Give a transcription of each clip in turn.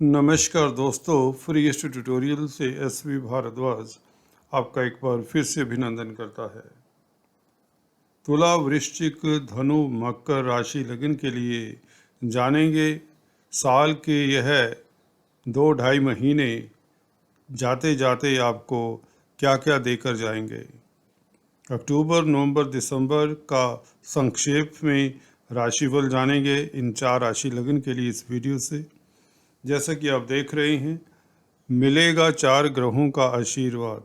नमस्कार दोस्तों, free astro tutorial से एसवी भारद्वाज आपका एक बार फिर से अभिनंदन करता है। तुला, वृश्चिक, धनु, मकर राशि लगन के लिए जानेंगे साल के यह 2-2.5 महीने जाते जाते आपको क्या क्या देकर जाएंगे। अक्टूबर, नवंबर, दिसंबर का संक्षेप में राशिफल जानेंगे इन 4 राशि लगन के लिए इस वीडियो से। जैसा कि आप देख रहे हैं, मिलेगा 4 ग्रहों का आशीर्वाद।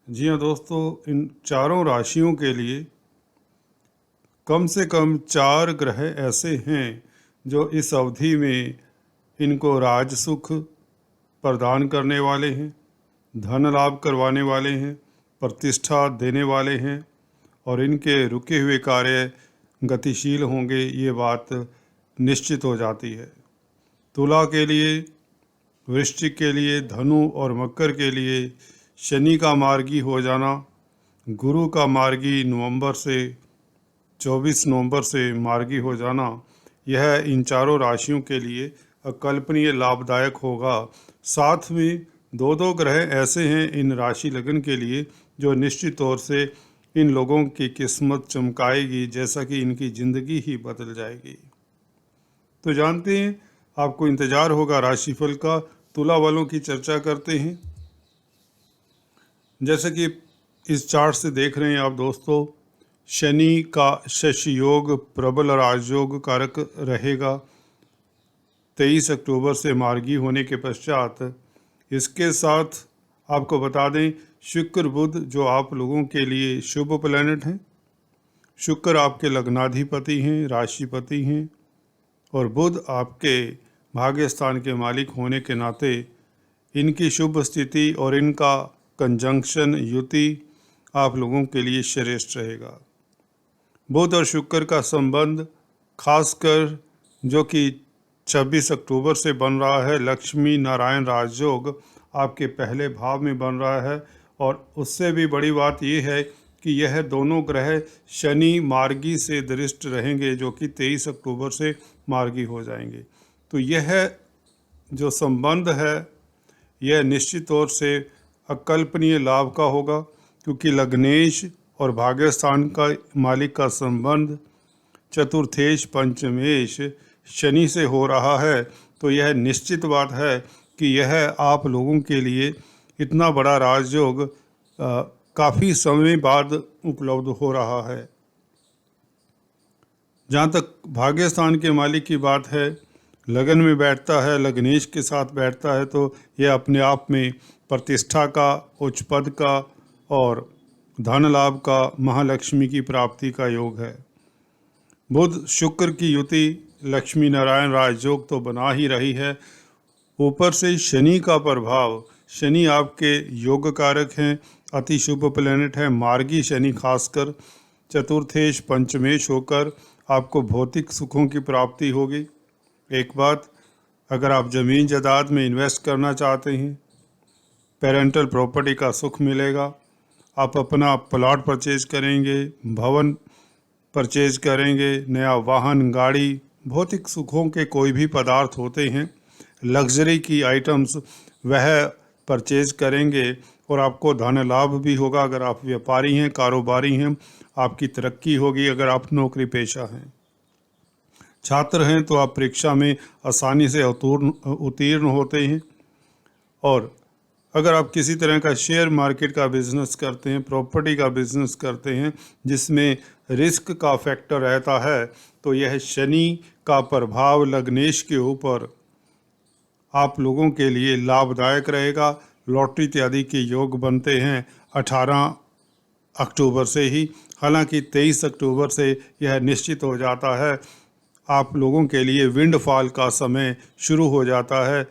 जी हाँ दोस्तों, इन चारों राशियों के लिए कम से कम 4 ग्रह ऐसे हैं जो इस अवधि में इनको राज सुख प्रदान करने वाले हैं, धन लाभ करवाने वाले हैं, प्रतिष्ठा देने वाले हैं और इनके रुके हुए कार्य गतिशील होंगे, ये बात निश्चित हो जाती है। तुला के लिए, वृश्चिक के लिए, धनु और मकर के लिए शनि का मार्गी हो जाना, गुरु का मार्गी 24 नवंबर से मार्गी हो जाना, यह इन चारों राशियों के लिए अकल्पनीय लाभदायक होगा। साथ में 2-2 ग्रह ऐसे हैं इन राशि लगन के लिए जो निश्चित तौर से इन लोगों की किस्मत चमकाएगी, जैसा कि इनकी ज़िंदगी ही बदल जाएगी। तो जानते हैं, आपको इंतज़ार होगा राशिफल का। तुला वालों की चर्चा करते हैं। जैसे कि इस चार्ट से देख रहे हैं आप दोस्तों, शनि का शशि योग प्रबल राजयोग कारक रहेगा 23 अक्टूबर से मार्गी होने के पश्चात। इसके साथ आपको बता दें, शुक्र बुध जो आप लोगों के लिए शुभ प्लैनेट हैं। शुक्र आपके लग्नाधिपति हैं, राशिपति हैं और बुध आपके भाग्य स्थान के मालिक होने के नाते इनकी शुभ स्थिति और इनका कंजंक्शन युति आप लोगों के लिए श्रेष्ठ रहेगा। बुध और शुक्र का संबंध खासकर जो कि 26 अक्टूबर से बन रहा है, लक्ष्मी नारायण राजयोग आपके पहले भाव में बन रहा है। और उससे भी बड़ी बात यह है कि यह दोनों ग्रह शनि मार्गी से दृष्ट रहेंगे, जो कि 23 अक्टूबर से मार्गी हो जाएंगे। तो यह जो संबंध है यह निश्चित तौर से अकल्पनीय लाभ का होगा, क्योंकि लग्नेश और भाग्यस्थान का मालिक का संबंध चतुर्थेश पंचमेश शनि से हो रहा है। तो यह निश्चित बात है कि यह आप लोगों के लिए इतना बड़ा राजयोग काफ़ी समय बाद उपलब्ध हो रहा है। जहाँ तक भाग्यस्थान के मालिक की बात है, लगन में बैठता है, लग्नेश के साथ बैठता है, तो यह अपने आप में प्रतिष्ठा का, उच्च पद का और धन लाभ का, महालक्ष्मी की प्राप्ति का योग है। बुध शुक्र की युति लक्ष्मी नारायण राजयोग तो बना ही रही है, ऊपर से शनि का प्रभाव। शनि आपके योग कारक हैं, अति शुभ प्लैनेट है। मार्गी शनि खासकर चतुर्थेश पंचमेश होकर आपको भौतिक सुखों की प्राप्ति होगी। एक बात, अगर आप ज़मीन जायदाद में इन्वेस्ट करना चाहते हैं, पेरेंटल प्रॉपर्टी का सुख मिलेगा। आप अपना प्लॉट परचेज करेंगे, भवन परचेज करेंगे, नया वाहन, गाड़ी, भौतिक सुखों के कोई भी पदार्थ होते हैं, लग्जरी की आइटम्स, वह परचेज करेंगे और आपको धन लाभ भी होगा। अगर आप व्यापारी हैं, कारोबारी हैं, आपकी तरक्की होगी। अगर आप नौकरी पेशा हैं, छात्र हैं, तो आप परीक्षा में आसानी से उत्तीर्ण होते हैं। और अगर आप किसी तरह का शेयर मार्केट का बिजनेस करते हैं, प्रॉपर्टी का बिजनेस करते हैं जिसमें रिस्क का फैक्टर रहता है, तो यह शनि का प्रभाव लग्नेश के ऊपर आप लोगों के लिए लाभदायक रहेगा। लॉटरी इत्यादि के योग बनते हैं 18 अक्टूबर से ही, हालांकि 23 अक्टूबर से यह निश्चित हो जाता है। आप लोगों के लिए विंडफॉल का समय शुरू हो जाता है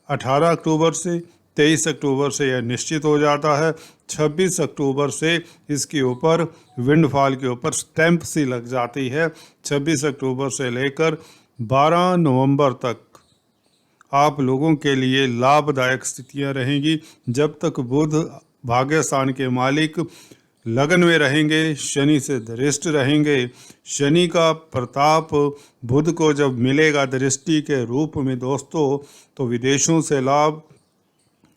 18 अक्टूबर से। 23 अक्टूबर से यह निश्चित हो जाता है। 26 अक्टूबर से इसके ऊपर विंडफॉल के ऊपर स्टैंप सी लग जाती है। 26 अक्टूबर से लेकर 12 नवंबर तक आप लोगों के लिए लाभदायक स्थितियां रहेंगी, जब तक बुध भाग्यस्थान के मालिक लगन में रहेंगे, शनि से दृष्ट रहेंगे। शनि का प्रताप बुध को जब मिलेगा दृष्टि के रूप में दोस्तों, तो विदेशों से लाभ,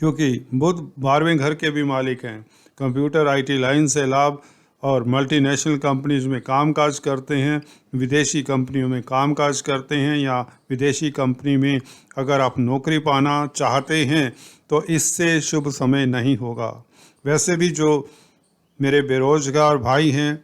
क्योंकि बुध 12वें घर के भी मालिक हैं। कंप्यूटर आईटी लाइन से लाभ, और मल्टीनेशनल कंपनीज में कामकाज करते हैं, विदेशी कंपनियों में कामकाज करते हैं, या विदेशी कंपनी में अगर आप नौकरी पाना चाहते हैं तो इससे शुभ समय नहीं होगा। वैसे भी जो मेरे बेरोजगार भाई हैं,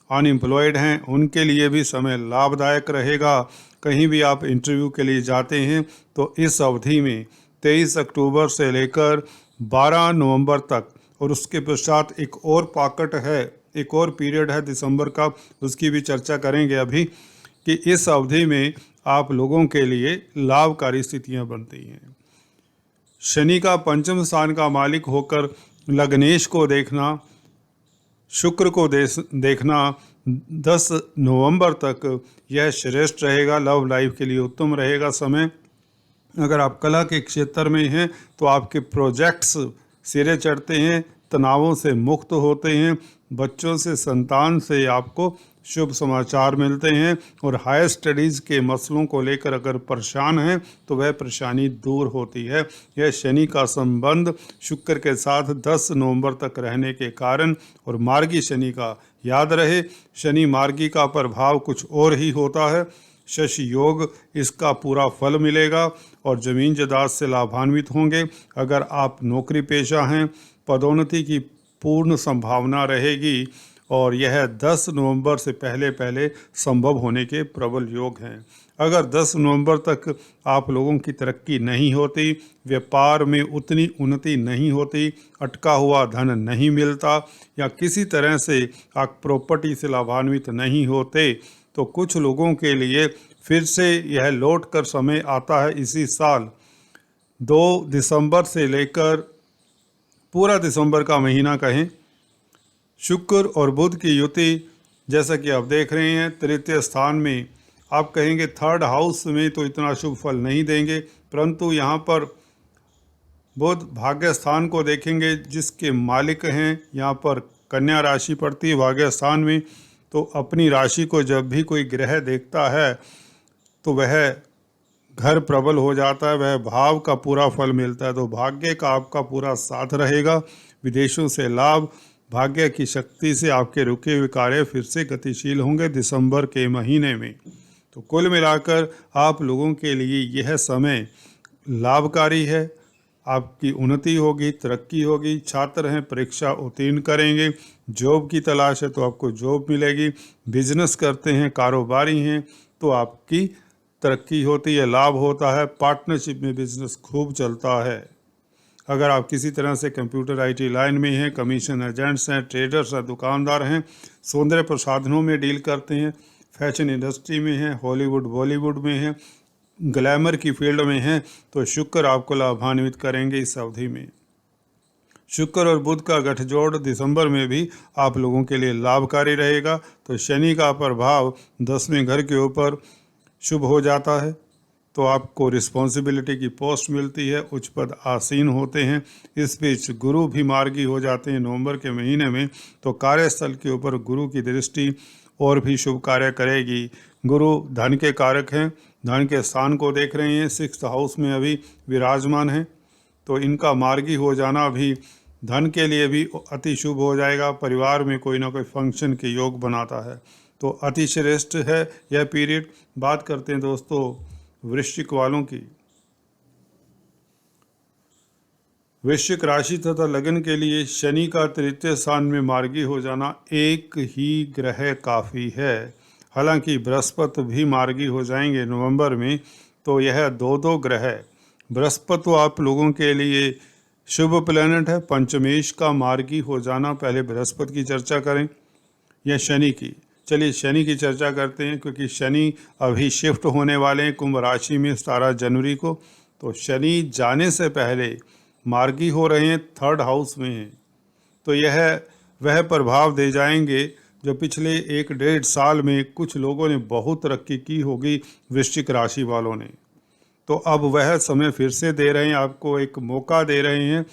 अनएम्प्लॉयड हैं, उनके लिए भी समय लाभदायक रहेगा। कहीं भी आप इंटरव्यू के लिए जाते हैं तो इस अवधि में 23 अक्टूबर से लेकर 12 नवंबर तक, और उसके पश्चात एक और पॉकेट है, एक और पीरियड है दिसंबर का, उसकी भी चर्चा करेंगे अभी, कि इस अवधि में आप लोगों के लिए लाभकारी स्थितियां बनती हैं। शनि का पंचम स्थान का मालिक होकर लग्नेश को देखना, शुक्र को देखना 10 नवंबर तक, यह श्रेष्ठ रहेगा। लव लाइफ के लिए उत्तम रहेगा समय। अगर आप कला के क्षेत्र में हैं तो आपके प्रोजेक्ट्स सिरे चढ़ते हैं, तनावों से मुक्त होते हैं, बच्चों से, संतान से आपको शुभ समाचार मिलते हैं, और हायर स्टडीज़ के मसलों को लेकर अगर परेशान हैं तो वह परेशानी दूर होती है। यह शनि का संबंध शुक्र के साथ 10 नवंबर तक रहने के कारण, और मार्गी शनि का, याद रहे शनि मार्गी का प्रभाव कुछ और ही होता है। शशि योग, इसका पूरा फल मिलेगा और ज़मीन जायदाद से लाभान्वित होंगे। अगर आप नौकरी पेशा हैं, पदोन्नति की पूर्ण संभावना रहेगी, और यह 10 नवंबर से पहले पहले संभव होने के प्रबल योग हैं। अगर 10 नवंबर तक आप लोगों की तरक्की नहीं होती, व्यापार में उतनी उन्नति नहीं होती, अटका हुआ धन नहीं मिलता, या किसी तरह से आप प्रॉपर्टी से लाभान्वित नहीं होते, तो कुछ लोगों के लिए फिर से यह लौट कर समय आता है इसी साल 2 दिसंबर से लेकर पूरा दिसंबर का महीना कहें। शुक्र और बुध की युति, जैसा कि आप देख रहे हैं, तृतीय स्थान में, आप कहेंगे थर्ड हाउस में तो इतना शुभ फल नहीं देंगे, परंतु यहाँ पर बुध भाग्य स्थान को देखेंगे जिसके मालिक हैं। यहाँ पर कन्या राशि पड़ती है भाग्य स्थान में, तो अपनी राशि को जब भी कोई ग्रह देखता है तो वह घर प्रबल हो जाता है, वह भाव का पूरा फल मिलता है। तो भाग्य का आपका पूरा साथ रहेगा। विदेशों से लाभ, भाग्य की शक्ति से आपके रुके हुए कार्य फिर से गतिशील होंगे दिसंबर के महीने में। तो कुल मिलाकर आप लोगों के लिए यह समय लाभकारी है। आपकी उन्नति होगी, तरक्की होगी। छात्र हैं, परीक्षा उत्तीर्ण करेंगे। जॉब की तलाश है तो आपको जॉब मिलेगी। बिजनेस करते हैं, कारोबारी हैं, तो आपकी तरक्की होती है, लाभ होता है। पार्टनरशिप में बिजनेस खूब चलता है। अगर आप किसी तरह से कंप्यूटर आईटी लाइन में हैं, कमीशन एजेंट्स हैं, ट्रेडर्स हैं, दुकानदार हैं, सौंदर्य प्रसाधनों में डील करते हैं, फैशन इंडस्ट्री में हैं, हॉलीवुड बॉलीवुड में हैं, ग्लैमर की फील्ड में हैं, तो शुक्र आपको लाभान्वित करेंगे इस अवधि में। शुक्र और बुध का गठजोड़ दिसंबर में भी आप लोगों के लिए लाभकारी रहेगा। तो शनि का प्रभाव 10वें घर के ऊपर शुभ हो जाता है, तो आपको रिस्पॉन्सिबिलिटी की पोस्ट मिलती है, उच्च पद आसीन होते हैं। इस बीच गुरु भी मार्गी हो जाते हैं नवंबर के महीने में, तो कार्यस्थल के ऊपर गुरु की दृष्टि और भी शुभ कार्य करेगी। गुरु धन के कारक हैं, धन के स्थान को देख रहे हैं, 6th हाउस में अभी विराजमान हैं, तो इनका मार्गी हो जाना भी धन के लिए भी अति शुभ हो जाएगा। परिवार में कोई ना कोई फंक्शन के योग बनाता है, तो अति श्रेष्ठ है यह पीरियड। बात करते हैं दोस्तों वृश्चिक वालों की। वृश्चिक राशि तथा लगन के लिए शनि का तृतीय स्थान में मार्गी हो जाना एक ही ग्रह काफ़ी है। हालांकि बृहस्पति भी मार्गी हो जाएंगे नवंबर में, तो यह 2 ग्रह। बृहस्पति तो आप लोगों के लिए शुभ प्लैनेट है। पंचमेश का मार्गी हो जाना, पहले बृहस्पति की चर्चा करें या शनि की। चलिए शनि की चर्चा करते हैं, क्योंकि शनि अभी शिफ्ट होने वाले हैं कुंभ राशि में 17 जनवरी को। तो शनि जाने से पहले मार्गी हो रहे हैं, 3rd हाउस में हैं, तो यह वह प्रभाव दे जाएंगे जो पिछले 1-1.5 साल में कुछ लोगों ने बहुत तरक्की की होगी वृश्चिक राशि वालों ने। तो अब वह समय फिर से दे रहे हैं, आपको एक मौका दे रहे हैं।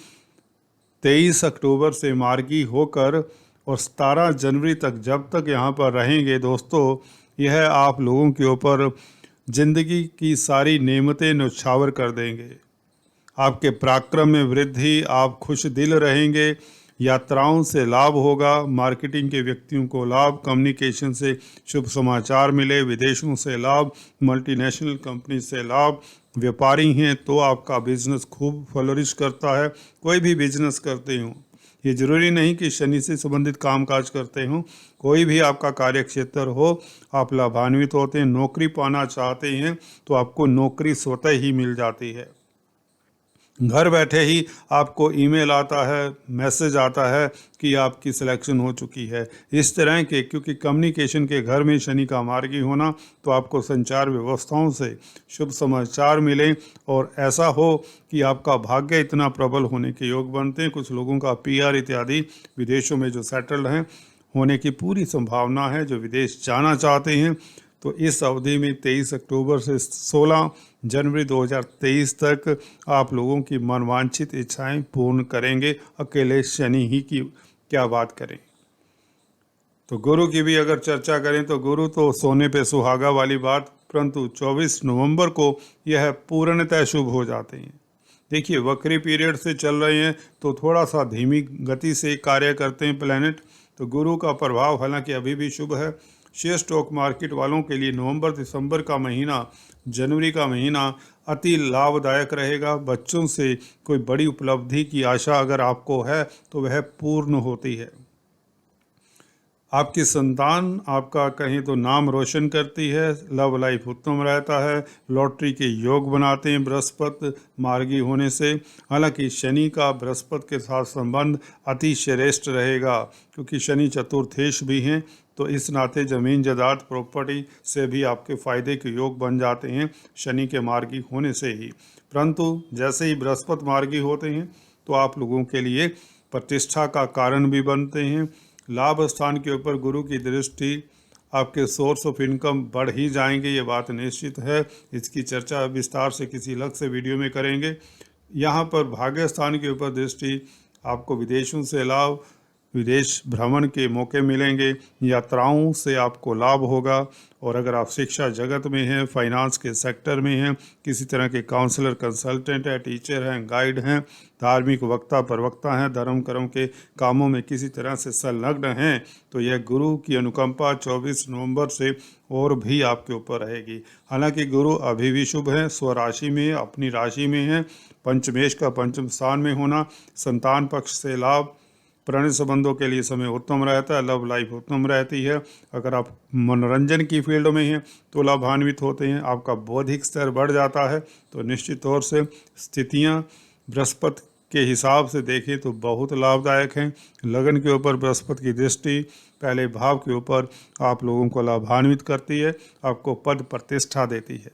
23 अक्टूबर से मार्गी होकर और 17 जनवरी तक जब तक यहाँ पर रहेंगे दोस्तों, यह आप लोगों के ऊपर जिंदगी की सारी नेमतें न्यौछावर कर देंगे। आपके पराक्रम में वृद्धि, आप खुश दिल रहेंगे, यात्राओं से लाभ होगा, मार्केटिंग के व्यक्तियों को लाभ, कम्युनिकेशन से शुभ समाचार मिले, विदेशों से लाभ, मल्टीनेशनल कंपनी से लाभ, व्यापारी हैं तो आपका बिजनेस खूब फ्लोरिश करता है। कोई भी बिजनेस करते हो, ये जरूरी नहीं कि शनि से संबंधित कामकाज करते हो, कोई भी आपका कार्य क्षेत्र हो, आप लाभान्वित होते हैं। नौकरी पाना चाहते हैं तो आपको नौकरी स्वतः ही मिल जाती है। घर बैठे ही आपको ईमेल आता है, मैसेज आता है कि आपकी सिलेक्शन हो चुकी है। इस तरह के, क्योंकि कम्युनिकेशन के घर में शनि का मार्गी होना, तो आपको संचार व्यवस्थाओं से शुभ समाचार मिले और ऐसा हो कि आपका भाग्य इतना प्रबल होने के योग बनते हैं। कुछ लोगों का पीआर इत्यादि विदेशों में जो सेटल्ड हैं होने की पूरी संभावना है। जो विदेश जाना चाहते हैं तो इस अवधि में 23 अक्टूबर से 16 जनवरी 2023 तक आप लोगों की मनवांछित इच्छाएं पूर्ण करेंगे। अकेले शनि ही की क्या बात करें। तो गुरु की भी अगर चर्चा करें तो गुरु तो सोने पे सुहागा वाली बात, परंतु 24 नवंबर को यह पूर्णतः शुभ हो जाते हैं। देखिए, वक्री पीरियड से चल रहे हैं तो थोड़ा सा धीमी गति से कार्य करते हैं प्लैनेट। तो गुरु का प्रभाव हालांकि अभी भी शुभ है। शेयर स्टॉक मार्केट वालों के लिए नवंबर दिसंबर का महीना, जनवरी का महीना अति लाभदायक रहेगा। बच्चों से कोई बड़ी उपलब्धि की आशा अगर आपको है तो वह पूर्ण होती है। आपकी संतान आपका कहीं तो नाम रोशन करती है, लव लाइफ उत्तम रहता है, लॉटरी के योग बनाते हैं बृहस्पति मार्गी होने से। हालांकि शनि का बृहस्पति के साथ संबंध अति श्रेष्ठ रहेगा, क्योंकि शनि चतुर्थेश भी हैं, तो इस नाते ज़मीन जायदाद प्रॉपर्टी से भी आपके फायदे के योग बन जाते हैं शनि के मार्गी होने से ही। परंतु जैसे ही बृहस्पति मार्गी होते हैं तो आप लोगों के लिए प्रतिष्ठा का कारण भी बनते हैं। लाभ स्थान के ऊपर गुरु की दृष्टि, आपके सोर्स ऑफ इनकम बढ़ ही जाएंगे, ये बात निश्चित है। इसकी चर्चा विस्तार से किसी अलग से वीडियो में करेंगे। यहाँ पर भाग्य स्थान के ऊपर दृष्टि, आपको विदेशों से लाभ, विदेश भ्रमण के मौके मिलेंगे, यात्राओं से आपको लाभ होगा। और अगर आप शिक्षा जगत में हैं, फाइनेंस के सेक्टर में हैं, किसी तरह के काउंसलर, कंसल्टेंट हैं, टीचर हैं, गाइड हैं, धार्मिक वक्ता प्रवक्ता हैं, धर्म कर्म के कामों में किसी तरह से संलग्न हैं, तो यह गुरु की अनुकंपा 24 नवंबर से और भी आपके ऊपर रहेगी। हालांकि गुरु अभी भी शुभ है, स्वराशि में है, अपनी राशि में है। पंचमेश का पंचम स्थान में होना, संतान पक्ष से लाभ, पुराने संबंधों के लिए समय उत्तम रहता है, लव लाइफ उत्तम रहती है। अगर आप मनोरंजन की फील्ड में हैं तो लाभान्वित होते हैं, आपका बौद्धिक स्तर बढ़ जाता है। तो निश्चित तौर से स्थितियां बृहस्पति के हिसाब से देखें तो बहुत लाभदायक हैं। लगन के ऊपर बृहस्पति की दृष्टि पहले भाव के ऊपर आप लोगों को लाभान्वित करती है, आपको पद प्रतिष्ठा देती है।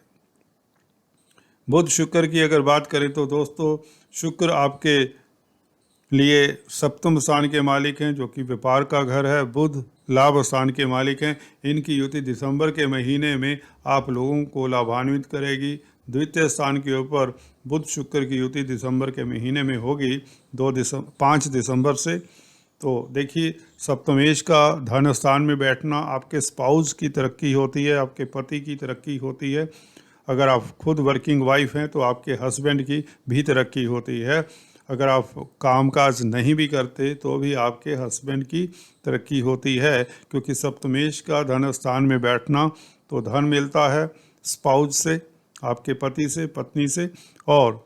बुध शुक्र की अगर बात करें तो दोस्तों, शुक्र आपके लिए सप्तम स्थान के मालिक हैं, जो कि व्यापार का घर है। बुध लाभ स्थान के मालिक हैं। इनकी युति दिसंबर के महीने में आप लोगों को लाभान्वित करेगी। द्वितीय स्थान के ऊपर बुध शुक्र की युति दिसंबर के महीने में होगी 5 दिसंबर से। तो देखिए, सप्तमेश का धन स्थान में बैठना, आपके स्पाउस की तरक्की होती है, आपके पति की तरक्की होती है। अगर आप खुद वर्किंग वाइफ हैं तो आपके हस्बैंड की भी तरक्की होती है। अगर आप कामकाज नहीं भी करते तो भी आपके हस्बैंड की तरक्की होती है, क्योंकि सप्तमेश का धन स्थान में बैठना तो धन मिलता है स्पाउस से, आपके पति से, पत्नी से। और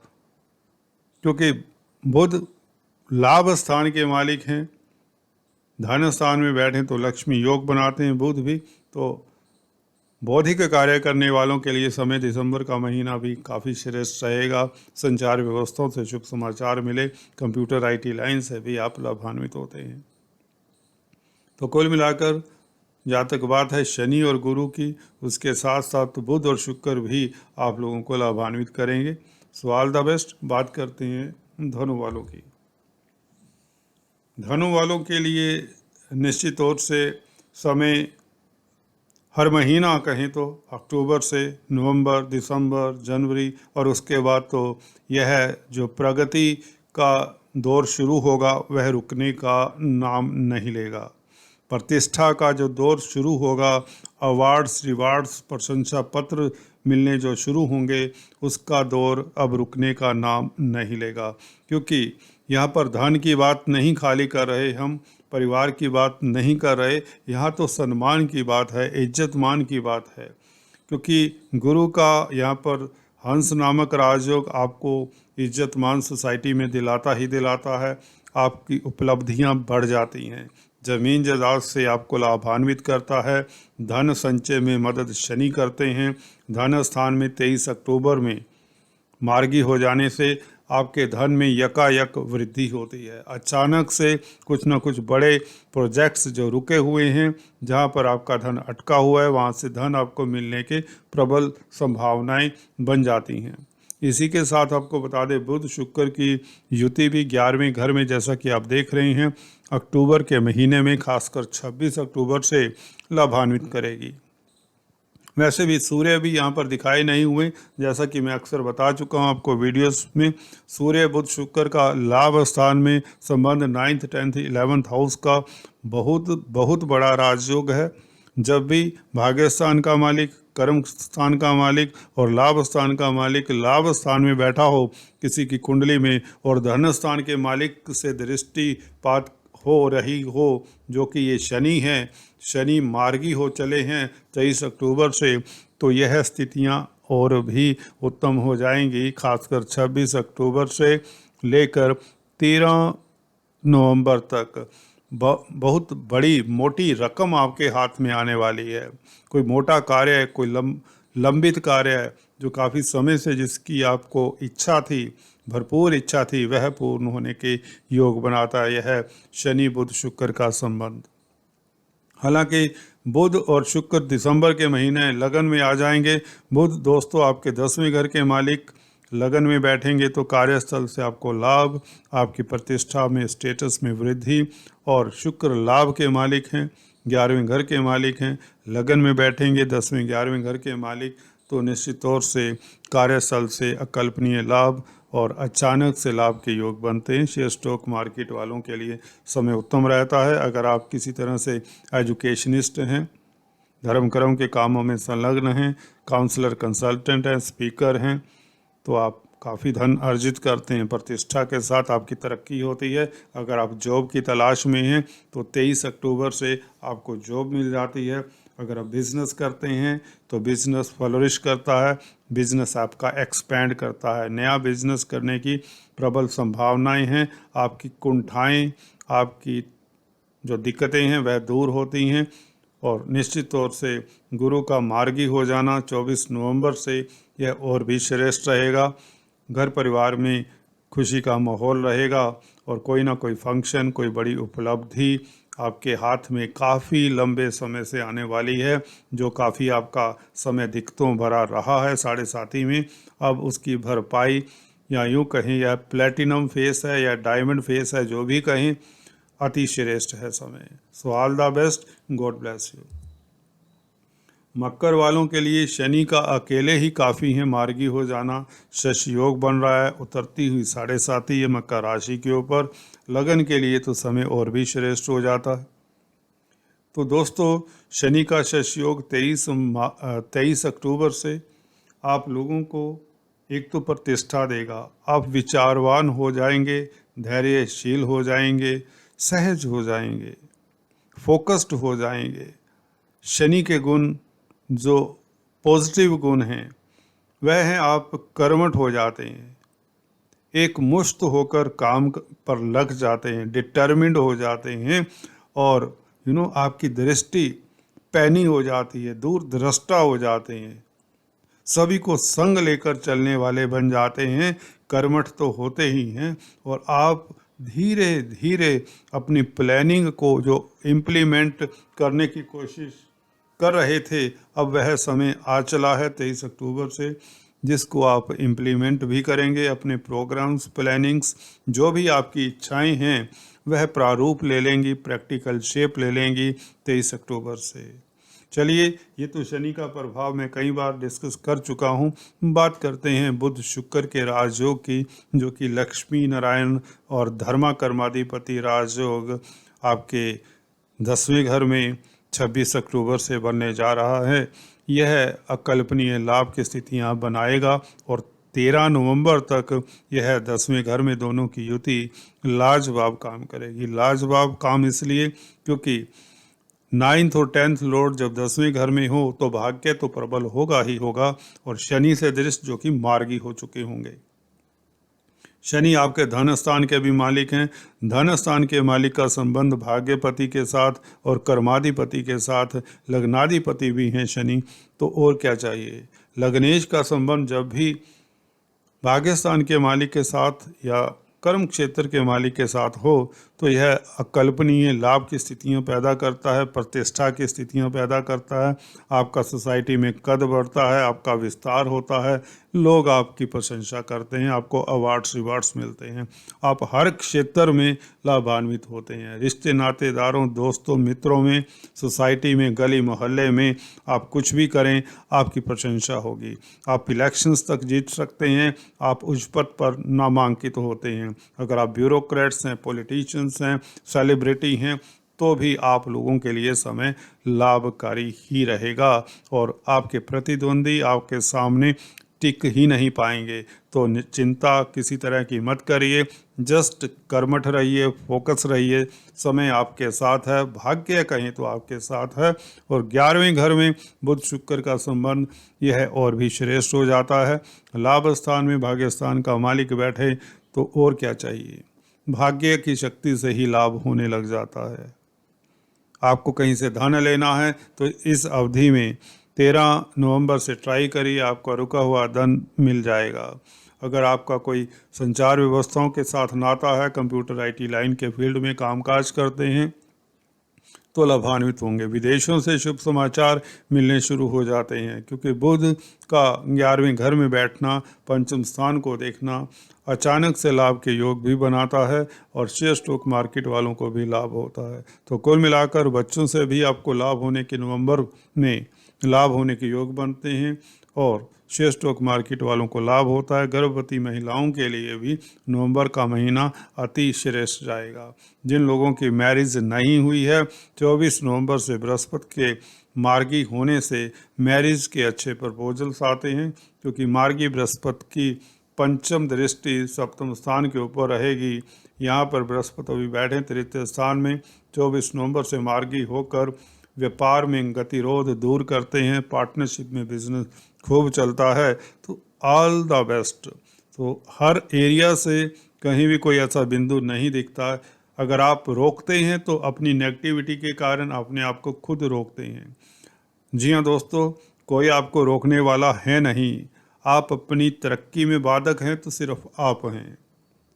क्योंकि बुध लाभ स्थान के मालिक हैं, धन स्थान में बैठे तो लक्ष्मी योग बनाते हैं बुध भी। तो बौद्धिक कार्य करने वालों के लिए समय दिसंबर का महीना भी काफ़ी श्रेष्ठ रहेगा। संचार व्यवस्थाओं से शुभ समाचार मिले, कंप्यूटर आईटी लाइन से भी आप लाभान्वित होते हैं। तो कुल मिलाकर जहाँ तक बात है शनि और गुरु की, उसके साथ साथ बुध और शुक्र भी आप लोगों को लाभान्वित करेंगे। सो ऑल द बेस्ट। बात करते हैं धनु वालों की। धनु वालों के लिए निश्चित तौर से समय हर महीना कहें तो अक्टूबर से नवंबर, दिसंबर, जनवरी और उसके बाद तो यह जो प्रगति का दौर शुरू होगा वह रुकने का नाम नहीं लेगा। प्रतिष्ठा का जो दौर शुरू होगा, अवार्ड्स, रिवार्ड्स, प्रशंसा पत्र मिलने जो शुरू होंगे, उसका दौर अब रुकने का नाम नहीं लेगा। क्योंकि यहाँ पर धन की बात नहीं खाली कर रहे हम, परिवार की बात नहीं कर रहे, यहाँ तो सम्मान की बात है, इज्जत मान की बात है। क्योंकि गुरु का यहाँ पर हंस नामक राजयोग आपको इज्जत मान सोसाइटी में दिलाता ही दिलाता है। आपकी उपलब्धियाँ बढ़ जाती हैं, जमीन जायदाद से आपको लाभान्वित करता है। धन संचय में मदद शनि करते हैं। धन स्थान में 23 अक्टूबर में मार्गी हो जाने से आपके धन में यकायक वृद्धि होती है। अचानक से कुछ न कुछ बड़े प्रोजेक्ट्स जो रुके हुए हैं, जहां पर आपका धन अटका हुआ है, वहां से धन आपको मिलने के प्रबल संभावनाएं बन जाती हैं। इसी के साथ आपको बता दें, बुध शुक्र की युति भी 11वें घर में, जैसा कि आप देख रहे हैं, अक्टूबर के महीने में खासकर 26 अक्टूबर से लाभान्वित करेगी। वैसे भी सूर्य भी यहाँ पर दिखाई नहीं हुए, जैसा कि मैं अक्सर बता चुका हूँ आपको वीडियोस में। सूर्य बुध शुक्र का लाभ स्थान में संबंध 9th 10th 11th हाउस का बहुत बड़ा राजयोग है। जब भी भाग्य स्थान का मालिक, कर्म स्थान का मालिक और लाभ स्थान का मालिक लाभ स्थान में बैठा हो किसी की कुंडली में, और धन स्थान के मालिक से दृष्टिपात हो रही हो, जो कि ये शनि है, शनि मार्गी हो चले हैं 23 अक्टूबर से, तो यह स्थितियां और भी उत्तम हो जाएंगी। खासकर 26 अक्टूबर से लेकर 13 नवंबर तक बहुत बड़ी मोटी रकम आपके हाथ में आने वाली है। कोई मोटा कार्य है, कोई लंबित कार्य है, जो काफ़ी समय से जिसकी आपको इच्छा थी, भरपूर इच्छा थी, वह पूर्ण होने के योग बनाता है। यह शनि बुध शुक्र का संबंध। हालांकि बुध और शुक्र दिसंबर के महीने लगन में आ जाएंगे। बुध दोस्तों आपके 10वें घर के मालिक लगन में बैठेंगे, तो कार्यस्थल से आपको लाभ, आपकी प्रतिष्ठा में, स्टेटस में वृद्धि। और शुक्र लाभ के मालिक हैं, 11वें घर के मालिक हैं, लगन में बैठेंगे 10वें 11वें घर के मालिक, तो निश्चित तौर से कार्यस्थल से अकल्पनीय लाभ और अचानक से लाभ के योग बनते हैं। शेयर स्टॉक मार्केट वालों के लिए समय उत्तम रहता है। अगर आप किसी तरह से एजुकेशनिस्ट हैं, धर्म कर्म के कामों में संलग्न हैं, काउंसलर, कंसल्टेंट हैं, स्पीकर हैं, तो आप काफ़ी धन अर्जित करते हैं। प्रतिष्ठा के साथ आपकी तरक्की होती है। अगर आप जॉब की तलाश में हैं तो 23 अक्टूबर से आपको जॉब मिल जाती है। अगर आप बिज़नेस करते हैं तो बिज़नेस फ्लोरिश करता है, बिज़नेस आपका एक्सपेंड करता है, नया बिज़नेस करने की प्रबल संभावनाएं हैं। आपकी कुंठाएं, आपकी जो दिक्कतें हैं वह दूर होती हैं। और निश्चित तौर से गुरु का मार्गी हो जाना 24 नवंबर से यह और भी श्रेष्ठ रहेगा। घर परिवार में खुशी का माहौल रहेगा और कोई ना कोई फंक्शन, कोई बड़ी उपलब्धि आपके हाथ में काफ़ी लंबे समय से आने वाली है, जो काफ़ी आपका समय दिक्कतों भरा रहा है 7.5 में। अब उसकी भरपाई, या यूँ कहें यह प्लेटिनम फेस है या डायमंड फेस है, जो भी कहें, अति श्रेष्ठ है समय। So all the best, God bless you. मकर वालों के लिए शनि का अकेले ही काफ़ी है मार्गी हो जाना। शशि योग बन रहा है, उतरती हुई 7.5 है मकर राशि के ऊपर। लगन के लिए तो समय और भी श्रेष्ठ हो जाता है। तो दोस्तों, शनि का शशि योग 23 अक्टूबर से आप लोगों को एक तो प्रतिष्ठा देगा, आप विचारवान हो जाएंगे, धैर्यशील हो जाएंगे, सहज हो जाएंगे, फोकस्ड हो जाएंगे। शनि के गुण, जो पॉजिटिव गुण हैं, वह हैं आप कर्मठ हो जाते हैं, एक मुश्त होकर काम पर लग जाते हैं, डिटर्मिन्ड हो जाते हैं, और आपकी दृष्टि पैनी हो जाती है, दूरदृष्टा हो जाते हैं, सभी को संग लेकर चलने वाले बन जाते हैं। कर्मठ तो होते ही हैं, और आप धीरे धीरे अपनी प्लानिंग को जो इम्प्लीमेंट करने की कोशिश कर रहे थे, अब वह समय आ चला है 23 अक्टूबर से, जिसको आप इम्प्लीमेंट भी करेंगे। अपने प्रोग्राम्स, प्लानिंग्स, जो भी आपकी इच्छाएं हैं, वह प्रारूप ले लेंगी, प्रैक्टिकल शेप ले लेंगी 23 अक्टूबर से। चलिए, ये तो शनि का प्रभाव मैं कई बार डिस्कस कर चुका हूँ। बात करते हैं बुध शुक्र के राजयोग की, जो कि लक्ष्मी नारायण और धर्मा कर्माधिपति राजयोग आपके 10वें घर में 26 अक्टूबर से बनने जा रहा है। यह अकल्पनीय लाभ की स्थितियाँ बनाएगा और 13 नवंबर तक यह 10वें घर में दोनों की युति लाजवाब काम करेगी। लाजवाब काम इसलिए क्योंकि 9th और 10th लॉर्ड जब 10वें घर में हो तो भाग्य तो प्रबल होगा ही होगा, और शनि से दृष्ट जो कि मार्गी हो चुके होंगे। शनि आपके धन स्थान के भी मालिक हैं। धन स्थान के मालिक का संबंध भाग्यपति के साथ और कर्माधिपति के साथ, लग्नाधिपति भी हैं शनि, तो और क्या चाहिए। लग्नेश का संबंध जब भी भाग्यस्थान के मालिक के साथ या कर्म क्षेत्र के मालिक के साथ हो तो यह अकल्पनीय लाभ की स्थितियां पैदा करता है, प्रतिष्ठा की स्थितियां पैदा करता है। आपका सोसाइटी में कद बढ़ता है, आपका विस्तार होता है, लोग आपकी प्रशंसा करते हैं, आपको अवार्ड्स रिवार्ड्स मिलते हैं, आप हर क्षेत्र में लाभान्वित होते हैं। रिश्ते नातेदारों, दोस्तों, मित्रों में, सोसाइटी में, गली मोहल्ले में आप कुछ भी करें आपकी प्रशंसा होगी। आप इलेक्शंस तक जीत सकते हैं, आप उच्च पद पर नामांकित होते हैं। अगर आप ब्यूरोक्रेट्स हैं, पॉलिटिशियंस हैं, सेलिब्रिटी हैं, तो भी आप लोगों के लिए समय लाभकारी ही रहेगा और आपके प्रतिद्वंदी आपके सामने टिक ही नहीं पाएंगे। तो चिंता किसी तरह की मत करिए, जस्ट कर्मठ रहिए, फोकस रहिए। समय आपके साथ है, भाग्य कहें तो आपके साथ है। और 11वें घर में बुध शुक्र का संबंध यह और भी श्रेष्ठ हो जाता है। लाभ स्थान में भाग्यस्थान का मालिक बैठे तो और क्या चाहिए। भाग्य की शक्ति से ही लाभ होने लग जाता है। आपको कहीं से धन लेना है तो इस अवधि में 13 नवंबर से ट्राई करिए, आपका रुका हुआ धन मिल जाएगा। अगर आपका कोई संचार व्यवस्थाओं के साथ नाता है, कंप्यूटर IT लाइन के फील्ड में कामकाज करते हैं तो लाभान्वित होंगे। विदेशों से शुभ समाचार मिलने शुरू हो जाते हैं, क्योंकि बुध का 11वें घर में बैठना, पंचम स्थान को देखना अचानक से लाभ के योग भी बनाता है और शेयर स्टॉक मार्केट वालों को भी लाभ होता है। तो कुल मिलाकर बच्चों से भी आपको लाभ होने के नवंबर में लाभ होने के योग बनते हैं और शेयर स्टॉक मार्केट वालों को लाभ होता है। गर्भवती महिलाओं के लिए भी नवंबर का महीना अति श्रेष्ठ जाएगा। जिन लोगों की मैरिज नहीं हुई है, 24 नवंबर से बृहस्पति के मार्गी होने से मैरिज के अच्छे प्रपोजल्स आते हैं, क्योंकि मार्गी बृहस्पति की पंचम दृष्टि सप्तम स्थान के ऊपर रहेगी। यहाँ पर बृहस्पति अभी बैठे तृतीय स्थान में। 24 नवंबर से मार्गी होकर व्यापार में गतिरोध दूर करते हैं, पार्टनरशिप में बिजनेस खूब चलता है। तो ऑल द बेस्ट। तो हर एरिया से कहीं भी कोई ऐसा बिंदु नहीं दिखता है। अगर आप रोकते हैं तो अपनी नेगेटिविटी के कारण अपने आप को खुद रोकते हैं। जी हाँ दोस्तों, कोई आपको रोकने वाला है नहीं। आप अपनी तरक्की में बाधक हैं तो सिर्फ आप हैं,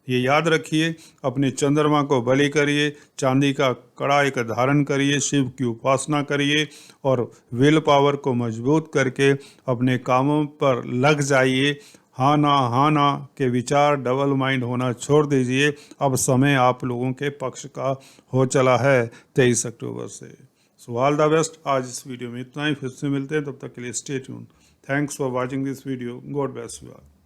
ये याद रखिए। अपने चंद्रमा को बलि करिए, चांदी का कड़ा एक धारण करिए, शिव की उपासना करिए और विल पावर को मजबूत करके अपने कामों पर लग जाइए। हाँ ना के विचार, डबल माइंड होना छोड़ दीजिए। अब समय आप लोगों के पक्ष का हो चला है 23 अक्टूबर से। सो ऑल द बेस्ट। आज इस वीडियो में इतना ही, फिर से मिलते हैं, तब तक के लिए stay tune. Thanks for watching this video. God bless you all.